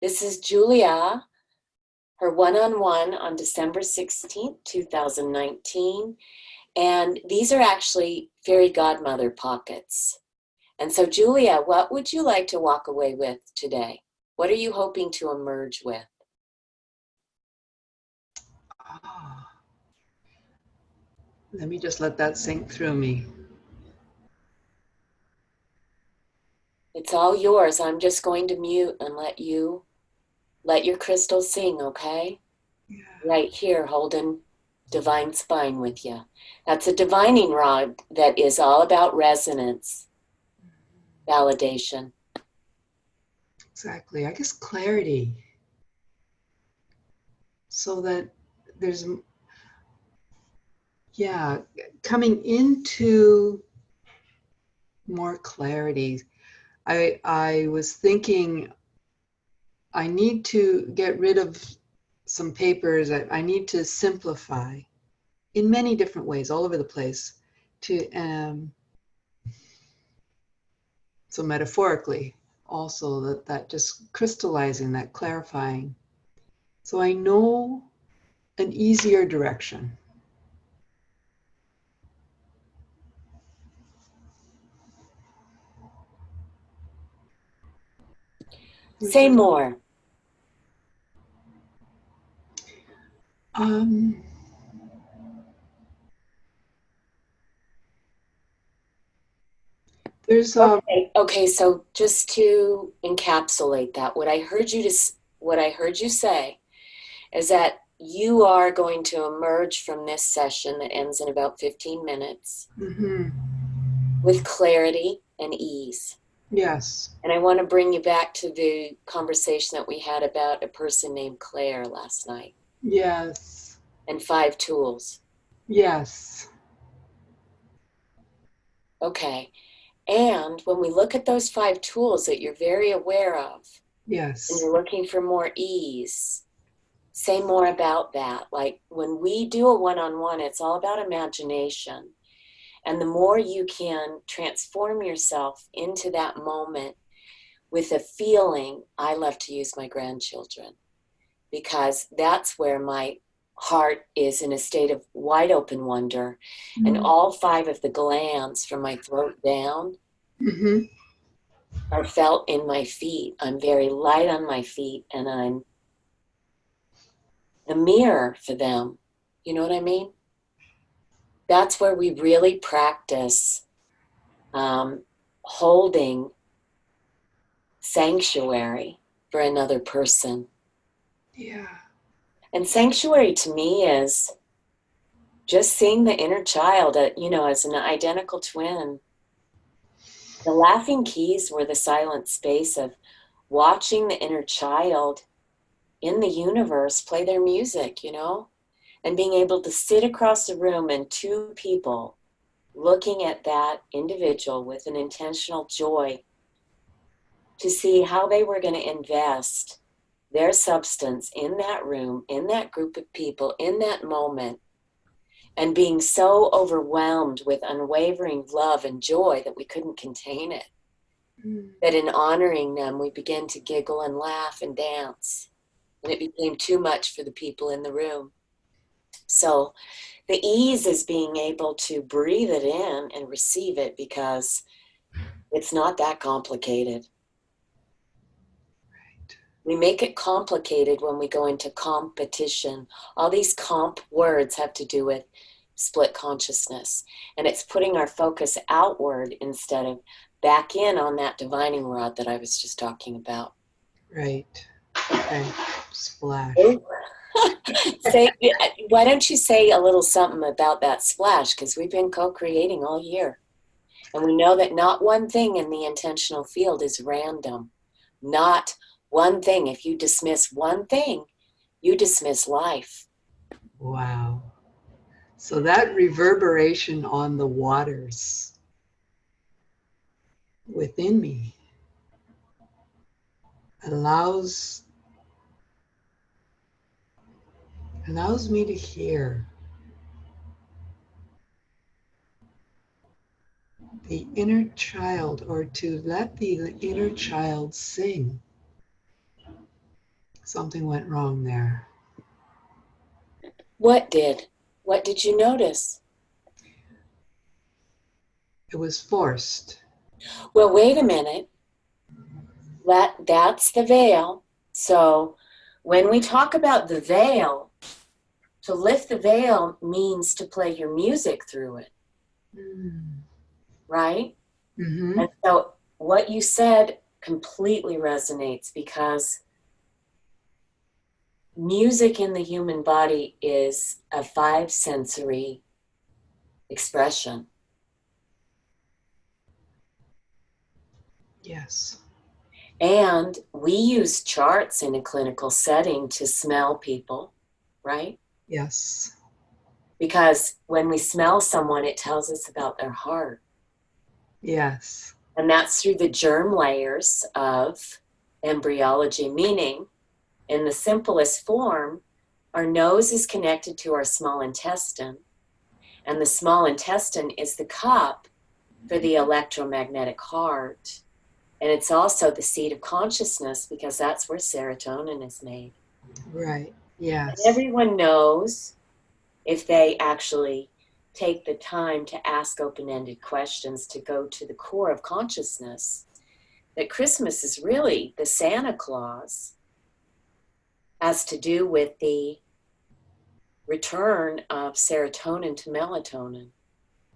This is Julia, her one-on-one on December 16th, 2019. And these are actually fairy godmother pockets. And so Julia, what would you like to walk away with today? What are you hoping to emerge with? Let me just let that sink through me. It's all yours. I'm just going to mute and let your crystal sing, okay? Yeah. Right here, holding Divine Spine with you. That's a divining rod that is all about resonance, validation. Exactly. I guess clarity. So that there's, coming into more clarity. I was thinking I need to get rid of some papers. I need to simplify in many different ways, all over the place. So metaphorically, also that just crystallizing, that clarifying. So I know an easier direction. Say more. There's Okay, so just to encapsulate that, what I heard you say is that you are going to emerge from this session that ends in about 15 minutes with clarity and ease. Yes. And I want to bring you back to the conversation that we had about a person named Claire last night. Yes. And 5 tools. Yes. Okay. And when we look at those 5 tools that you're very aware of, Yes. and you're looking for more ease, say more about that. Like when we do a one-on-one, it's all about imagination. And the more you can transform yourself into that moment with a feeling, I love to use my grandchildren, because that's where my heart is in a state of wide open wonder. And all 5 of the glands from my throat down are felt in my feet. I'm very light on my feet, and I'm the mirror for them. You know what I mean? That's where we really practice holding sanctuary for another person. Yeah. And sanctuary to me is just seeing the inner child, as an identical twin. The laughing keys were the silent space of watching the inner child in the universe play their music, and being able to sit across the room and 2 people looking at that individual with an intentional joy to see how they were going to invest their substance in that room, in that group of people, in that moment, and being so overwhelmed with unwavering love and joy that we couldn't contain it. That in honoring them, we began to giggle and laugh and dance, and it became too much for the people in the room. So the ease is being able to breathe it in and receive it, because it's not that complicated. Right. We make it complicated when we go into competition. All these comp words have to do with split consciousness, and it's putting our focus outward instead of back in on that divining rod that I was just talking about. Right. Okay. Splash. Why don't you say a little something about that splash? Because we've been co-creating all year. And we know that not one thing in the intentional field is random. Not one thing. If you dismiss one thing, you dismiss life. Wow. So that reverberation on the waters within me allows me to hear the inner child, or to let the inner child sing. Something went wrong there. What did? What did you notice? It was forced. Well, wait a minute. That's the veil. So when we talk about the veil, to lift the veil means to play your music through it, Mm. right? Mm-hmm. And so what you said completely resonates because music in the human body is a five sensory expression. Yes. And we use charts in a clinical setting to smell people, right? Yes. Because when we smell someone, it tells us about their heart. Yes. And that's through the germ layers of embryology, meaning, in the simplest form, our nose is connected to our small intestine, and the small intestine is the cup for the electromagnetic heart. And it's also the seat of consciousness because that's where serotonin is made. Right. And Yes. everyone knows, if they actually take the time to ask open-ended questions to go to the core of consciousness, that Christmas is really the Santa Claus, has to do with the return of serotonin to melatonin.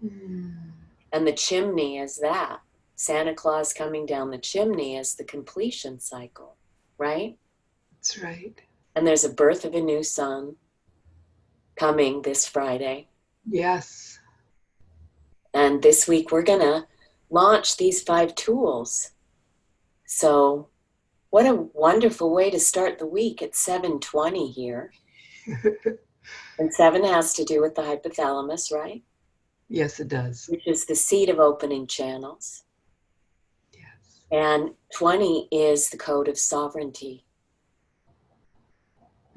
Mm. And the chimney is that. Santa Claus coming down the chimney is the completion cycle, right? That's right. And there's a birth of a new sun coming this Friday. Yes. And this week we're going to launch these 5 tools. So what a wonderful way to start the week at 7:20 here. And 7 has to do with the hypothalamus, right? Yes, it does. Which is the seat of opening channels. Yes. And 20 is the code of sovereignty.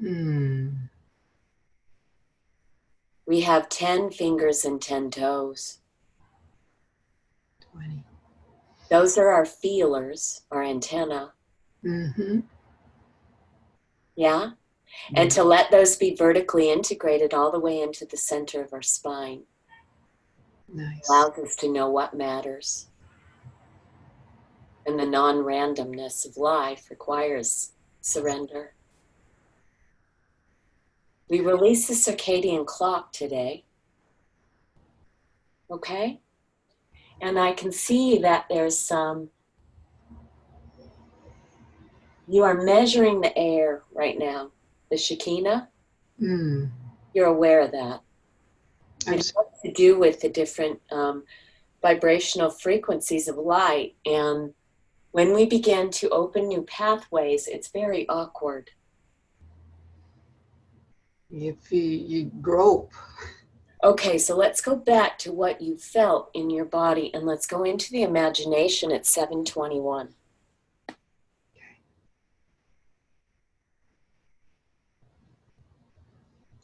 Mm. We have 10 fingers and 10 toes. 20. Those are our feelers, our antenna. Mm-hmm. Yeah? And Yeah. to let those be vertically integrated all the way into the center of our spine Nice. allows us to know what matters. And the non-randomness of life requires surrender. We release the circadian clock today. Okay? And I can see that there's some, you are measuring the air right now. The Shekinah, Mm. you're aware of that. I'm It s- has to do with the different vibrational frequencies of light. And when we begin to open new pathways, it's very awkward. if you grope. Okay, so let's go back to what you felt in your body and let's go into the imagination at 7:21.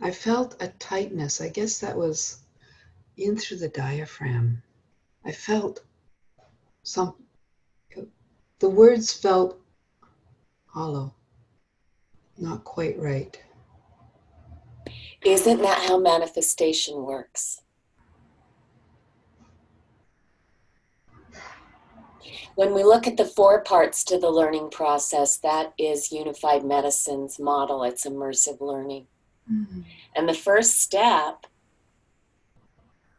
I felt a tightness. I guess that was in through the diaphragm. I felt some, the words felt hollow, not quite right. Isn't that how manifestation works? When we look at the 4 parts to the learning process, that is Unified Medicine's model. It's immersive learning. Mm. And the first step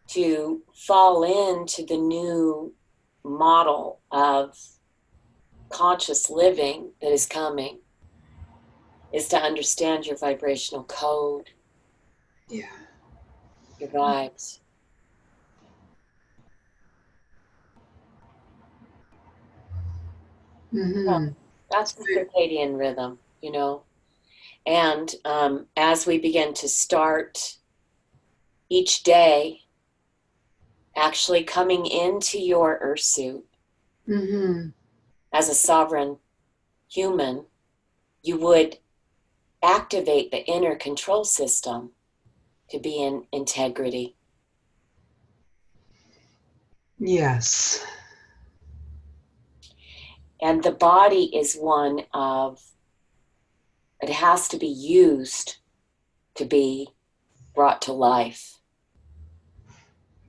to fall into the new model of conscious living that is coming is to understand your vibrational code, Yeah. your vibes. Yeah, Mm-hmm. that's the circadian rhythm, you know. And as we begin to start each day, actually coming into your earth suit Mm-hmm. as a sovereign human, you would activate the inner control system to be in integrity. Yes. And the body is one of It has to be used to be brought to life.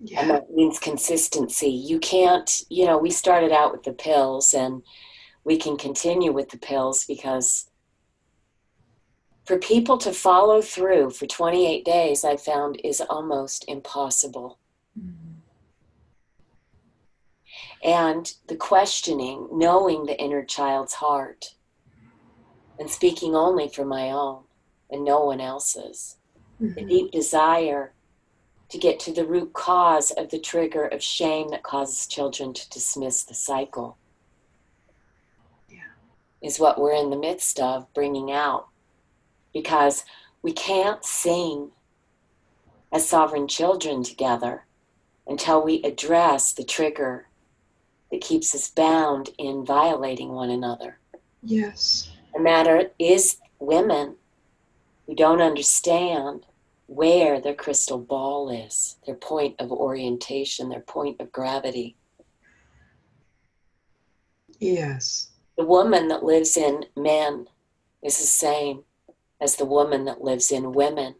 And Yeah. that means consistency. You can't, we started out with the pills, and we can continue with the pills, because for people to follow through for 28 days, I found, is almost impossible. Mm. And the questioning, knowing the inner child's heart, and speaking only for my own and no one else's. The Mhm. deep desire to get to the root cause of the trigger of shame that causes children to dismiss the cycle Yeah. is what we're in the midst of bringing out. Because we can't sing as sovereign children together until we address the trigger that keeps us bound in violating one another. Yes. And that is women who don't understand where their crystal ball is, their point of orientation, their point of gravity. Yes. The woman that lives in men is the same as the woman that lives in women.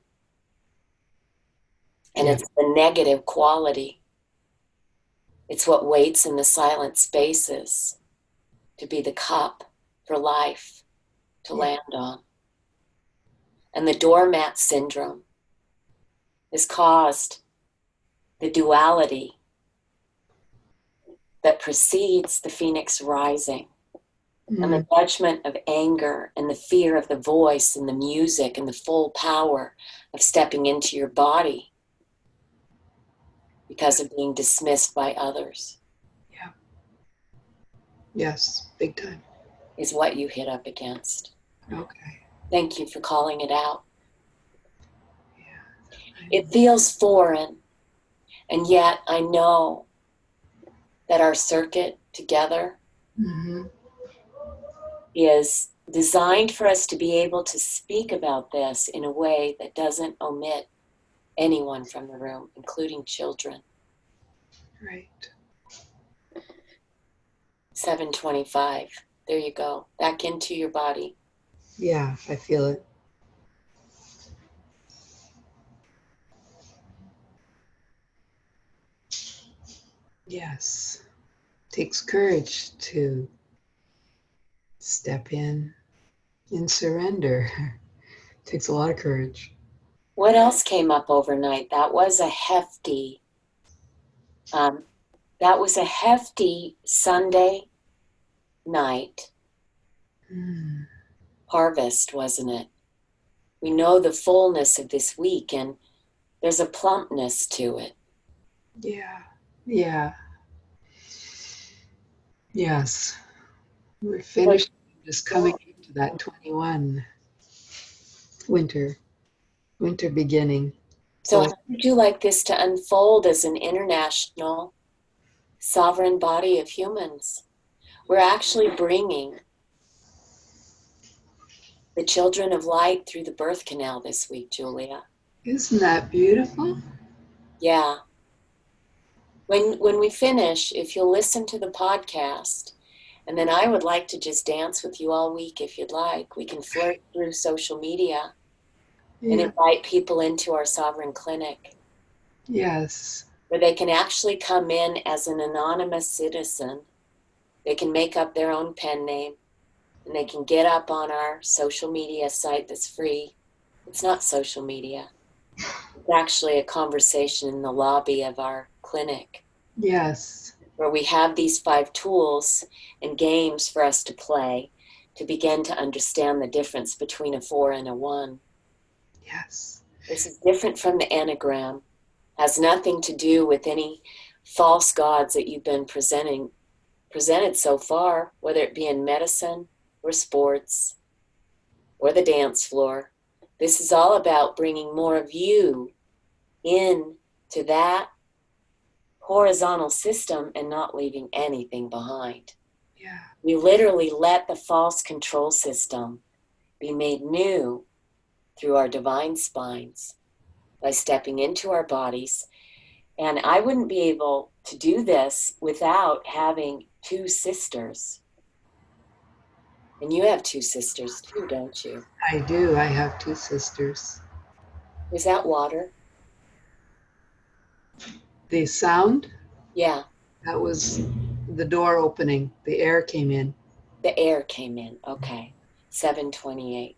And Yeah. it's the negative quality. It's what waits in the silent spaces to be the cup for life to Yeah. land on. And the doormat syndrome has caused the duality that precedes the phoenix rising, and the Mm. judgment of anger and the fear of the voice and the music and the full power of stepping into your body because of being dismissed by others Yeah. Yes. Big time. is what you hit up against. Okay. Thank you for calling it out. Yeah. It feels foreign, and yet I know that our circuit together Mm-hmm. is designed for us to be able to speak about this in a way that doesn't omit anyone from the room, including children. Right. 7:25. There you go. Back into your body. Yeah, I feel it. Yes. Takes courage to step in surrender. Takes a lot of courage. What else came up overnight? Um, that was a hefty Sunday night Mm. harvest, wasn't it? We know the fullness of this week, and there's a plumpness to it. Yeah. Yeah. Yes. We're Like, finished, just coming into that 21 winter, winter beginning. so how So would you like this to unfold as an international sovereign body of humans? We're actually bringing the children of light through the birth canal this week, Julia. isn't that beautiful? Yeah. When we finish, if you'll listen to the podcast, and then I would like to just dance with you all week if you'd like. We can flirt through social media and Yeah. invite people into our sovereign clinic Yes. where they can actually come in as an anonymous citizen. They can make up their own pen name, and they can get up on our social media site that's free. It's not social media. It's actually a conversation in the lobby of our clinic Yes. where we have these 5 tools and games for us to play to begin to understand the difference between a 4 and a 1. Yes. This is different from the Enneagram, has nothing to do with any false gods that you've been presented so far, whether it be in medicine or sports or the dance floor. This is all about bringing more of you in to that horizontal system and not leaving anything behind. Yeah. We literally let the false control system be made new through our divine spines by stepping into our bodies. And I wouldn't be able to do this without having 2 sisters And you have two sisters too, don't you? I do. I have two sisters. Was that water? The sound, Yeah, that was the door opening. The air came in. the air came in. Okay. 728.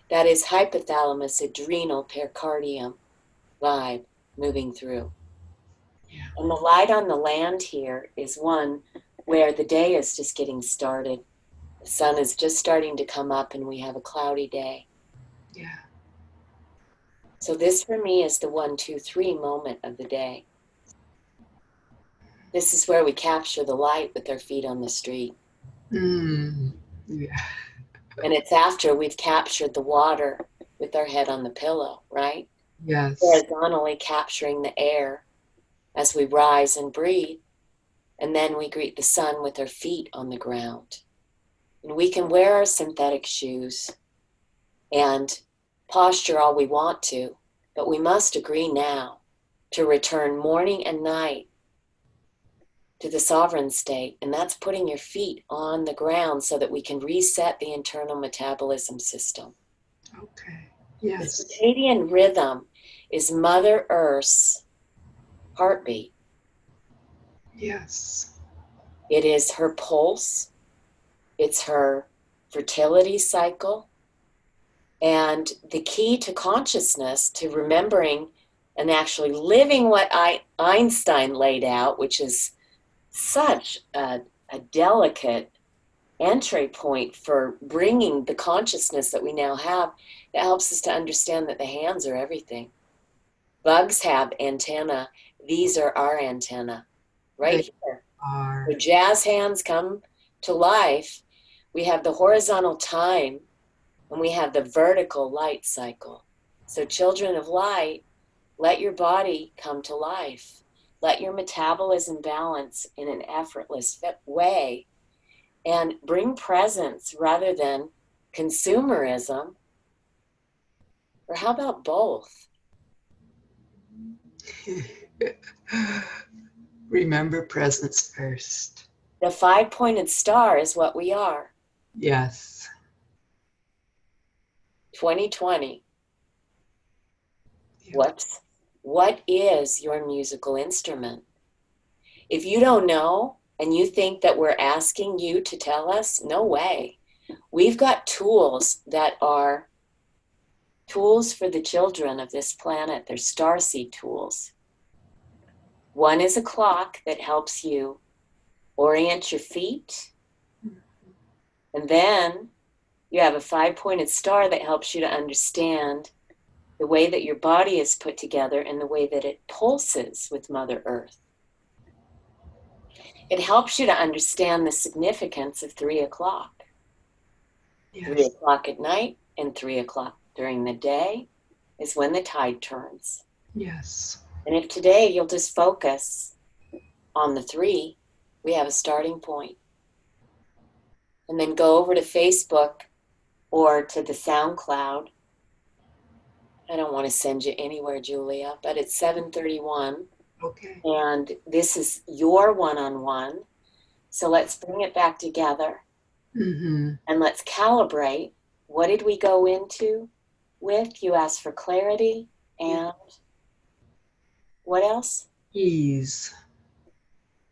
That is hypothalamus adrenal pericardium vibe moving through. Yeah. And the light on the land here is one where the day is just getting started. The sun is just starting to come up and we have a cloudy day. Yeah. So this for me is the 1, 2, 3 moment of the day. This is where we capture the light with our feet on the street. Mm. Yeah. And it's after we've captured the water with our head on the pillow, right? Yes. Horizontally capturing the air as we rise and breathe. And then we greet the sun with our feet on the ground. And we can wear our synthetic shoes and posture all we want to, but we must agree now to return morning and night to the sovereign state. And that's putting your feet on the ground so that we can reset the internal metabolism system. Okay. The Yes. circadian rhythm is Mother Earth's heartbeat. Yes. It is her pulse, it's her fertility cycle, and the key to consciousness, to remembering and actually living what Einstein laid out, which is such a delicate entry point for bringing the consciousness that we now have, that helps us to understand that the hands are everything. Bugs have antenna. These are our antenna right They here. are. The jazz hands come to life. We have the horizontal time and we have the vertical light cycle. So children of light, let your body come to life. Let your metabolism balance in an effortless way and bring presence rather than consumerism. Or how about both? Remember presence first. The five-pointed star is what we are. Yes. 2020. Yeah. What is your musical instrument? If you don't know and you think that we're asking you to tell us, no way. We've got tools that are tools for the children of this planet. They're starseed tools. One is a clock that helps you orient your feet. And then you have a five-pointed star that helps you to understand the way that your body is put together and the way that it pulses with Mother Earth. It helps you to understand the significance of 3 o'clock. Three Yes. o'clock at night and 3 o'clock during the day is when the tide turns. Yes. And if today you'll just focus on the 3, we have a starting point. And then go over to Facebook or to the SoundCloud. I don't want to send you anywhere, Julia, but it's 7:31. Okay. And this is your one-on-one. So let's bring it back together Mm-hmm. and let's calibrate. What did we go into with? You asked for clarity and what else? Ease.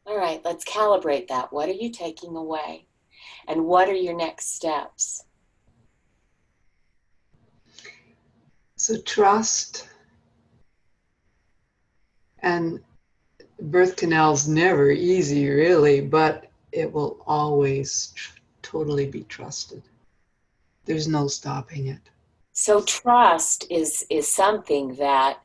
All right, let's calibrate that. What are you taking away? And what are your next steps? So trust, and birth canal's never easy, really, but it will always totally be trusted. There's no stopping it. So trust is something that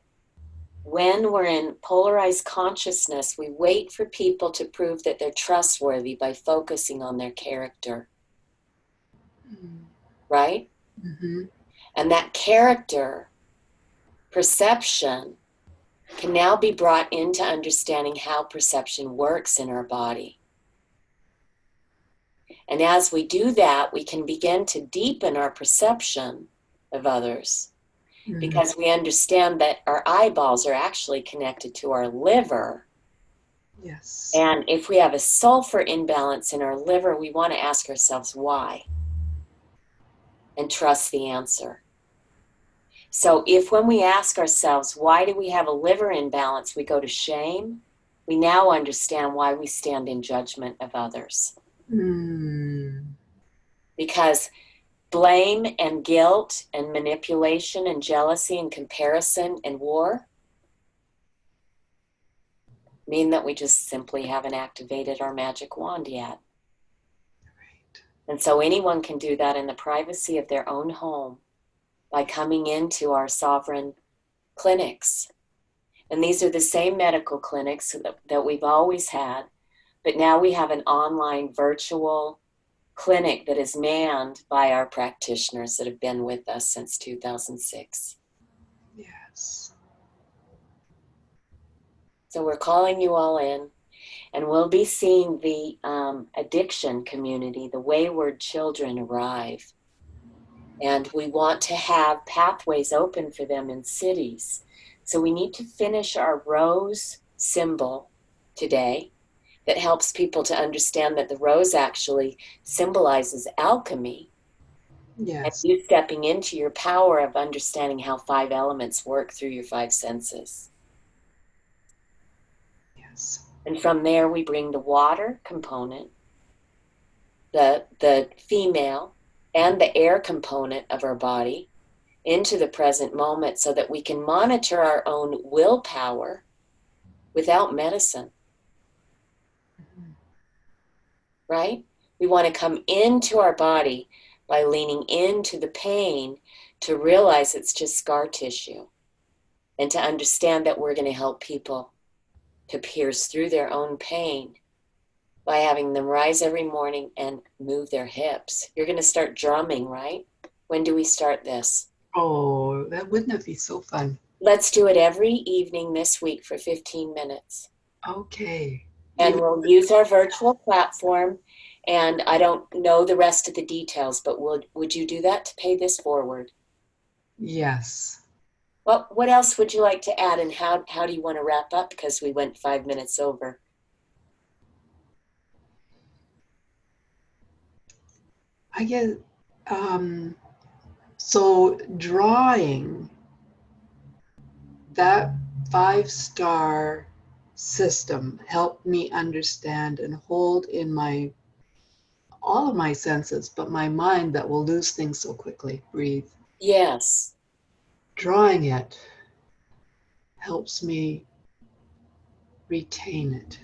when we're in polarized consciousness, we wait for people to prove that they're trustworthy by focusing on their character, right? Mm-hmm. And that character perception can now be brought into understanding how perception works in our body. And as we do that, we can begin to deepen our perception of others Mm-hmm. because we understand that our eyeballs are actually connected to our liver. Yes. And if we have a sulfur imbalance in our liver, we want to ask ourselves why. and trust the answer. So if when we ask ourselves, why do we have a liver imbalance, we go to shame, we now understand why we stand in judgment of others. Mm. Because blame and guilt and manipulation and jealousy and comparison and war mean that we just simply haven't activated our magic wand yet. Right. And so anyone can do that in the privacy of their own home by coming into our sovereign clinics. And these are the same medical clinics that we've always had, but now we have an online virtual clinic that is manned by our practitioners that have been with us since 2006. Yes. So we're calling you all in, and we'll be seeing the addiction community, the wayward children arrive. And we want to have pathways open for them in cities. So we need to finish our rose symbol today that helps people to understand that the rose actually symbolizes alchemy. And Yes. you stepping into your power of understanding how 5 elements work through your 5 senses. Yes. And from there, we bring the water component, the female, and the air component of our body into the present moment so that we can monitor our own willpower without medicine, right? We want to come into our body by leaning into the pain to realize it's just scar tissue and to understand that we're going to help people to pierce through their own pain by having them rise every morning and move their hips. You're going to start drumming, right? When do we start this? Oh, wouldn't that be so fun? Let's do it every evening this week for 15 minutes. Okay. And Even we'll use our virtual platform. And I don't know the rest of the details, but would you do that to pay this forward? yes. Well, what else would you like to add, and how do you want to wrap up? Because we went 5 minutes over. I get so drawing that 5-star system helped me understand and hold in my all of my senses, but my mind that will lose things so quickly. Breathe. Yes. Drawing it helps me retain it.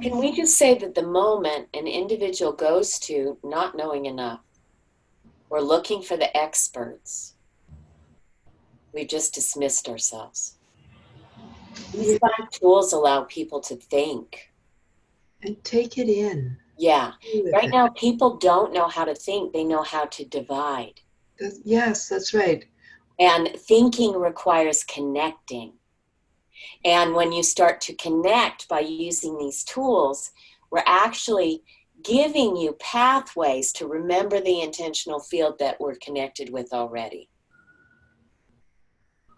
Can we just say that the moment an individual goes to not knowing enough or looking for the experts, we've just dismissed ourselves. These Yeah, 5 tools allow people to think. and take it in. Yeah. Be with Right it. now, people don't know how to think. They know how to divide. Yes, that's right. And thinking requires connecting. And when you start to connect by using these tools, we're actually giving you pathways to remember the intentional field that we're connected with already.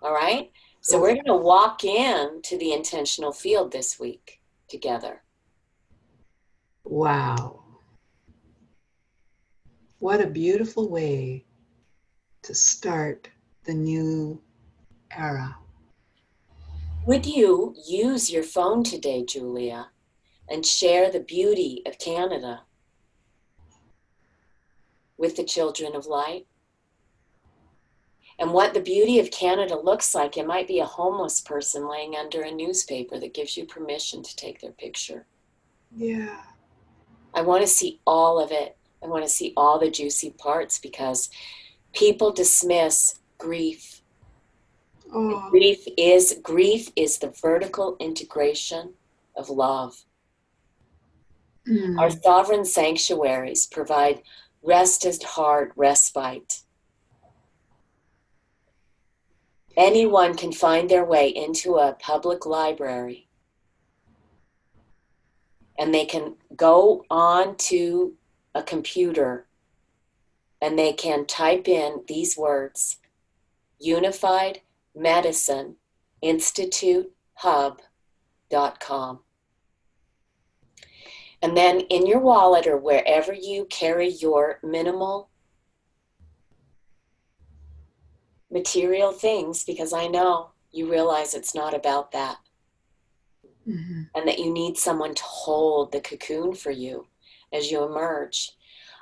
All right? So we're So, going to walk in to the intentional field this week together. wow. What a beautiful way to start the new era. Would you use your phone today, Julia, and share the beauty of Canada with the children of light? And what the beauty of Canada looks like, it might be a homeless person laying under a newspaper that gives you permission to take their picture. Yeah. I want to see all of it. I want to see all the juicy parts because people dismiss grief. Oh. Grief is the vertical integration of love. Our Mm. sovereign sanctuaries provide rested heart respite. Anyone can find their way into a public library and they can go on to a computer and they can type in these words: Unified Medicine Institute Hub.com. And then in your wallet or wherever you carry your minimal material things, because I know you realize it's not about that, Mm-hmm. and that you need someone to hold the cocoon for you as you emerge.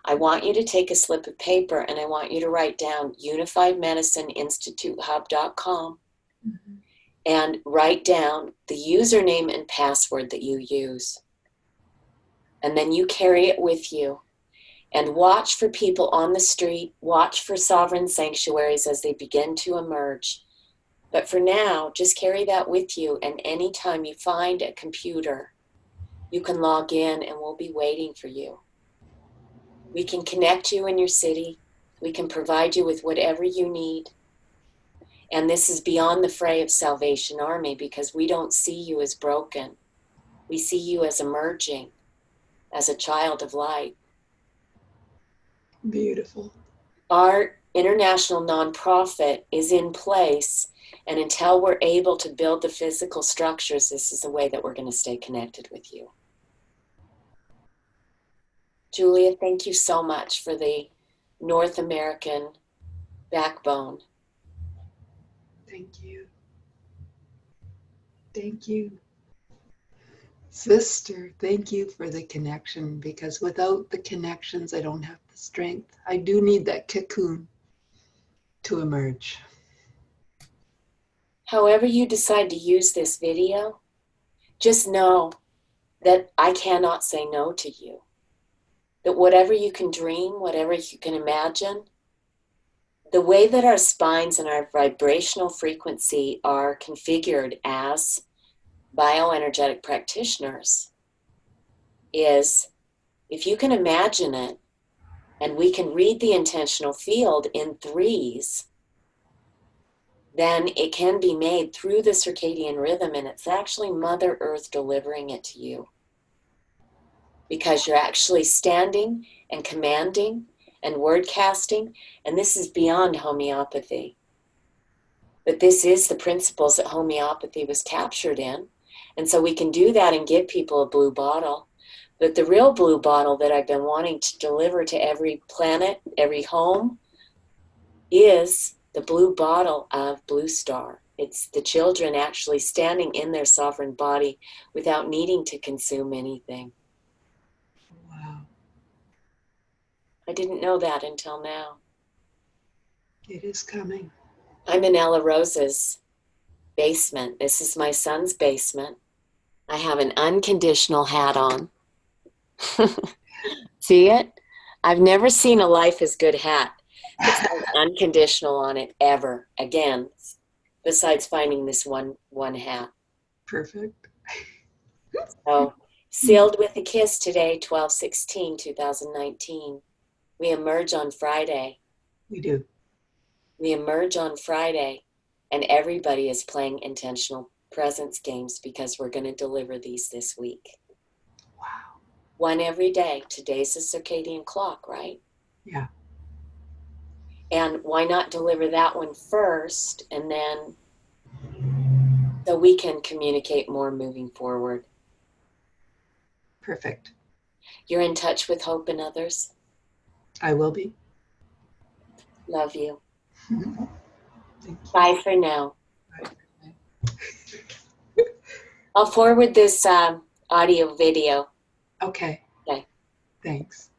I want you to take a slip of paper and I want you to write down unifiedmedicineinstitutehub.com Mm-hmm. and write down the username and password that you use. And then you carry it with you and watch for people on the street, watch for sovereign sanctuaries as they begin to emerge. But for now, just carry that with you, and anytime you find a computer, you can log in and we'll be waiting for you. We can connect you in your city. We can provide you with whatever you need. And this is beyond the fray of Salvation Army, because we don't see you as broken. We see you as emerging, as a child of light. Beautiful. Our international nonprofit is in place, and until we're able to build the physical structures, this is the way that we're going to stay connected with you. Julia, thank you so much for the North American backbone. Thank you. Thank you. Sister, thank you for the connection, because without the connections, I don't have the strength. I do need that cocoon to emerge. However you decide to use this video, just know that I cannot say no to you. That whatever you can dream, whatever you can imagine, the way that our spines and our vibrational frequency are configured as bioenergetic practitioners is, if you can imagine it, and we can read the intentional field in threes, then it can be made through the circadian rhythm, and it's actually Mother Earth delivering it to you. Because you're actually standing and commanding and word casting, and this is beyond homeopathy. But this is the principles that homeopathy was captured in. And so we can do that and give people a blue bottle. But the real blue bottle that I've been wanting to deliver to every planet, every home, is the blue bottle of Blue Star. It's the children actually standing in their sovereign body without needing to consume anything. Wow. I didn't know that until now. It is coming. I'm in Ella Rosa's basement. This is my son's basement. I have an unconditional hat on. See it? I've never seen a life is good hat that says unconditional on it ever again, besides finding this one hat. Perfect. So, sealed with a kiss today, 12/16/2019. We emerge on Friday. We do. We emerge on Friday, and everybody is playing intentional presence games because we're going to deliver these this week. Wow. One every day. Today's the circadian clock, right? Yeah. And why not deliver that one first, and then so we can communicate more moving forward. Perfect. You're in touch with hope in others. I will be. Love you. Thank you. Bye for now. Bye. I'll forward this audio video. Okay. Okay. Thanks.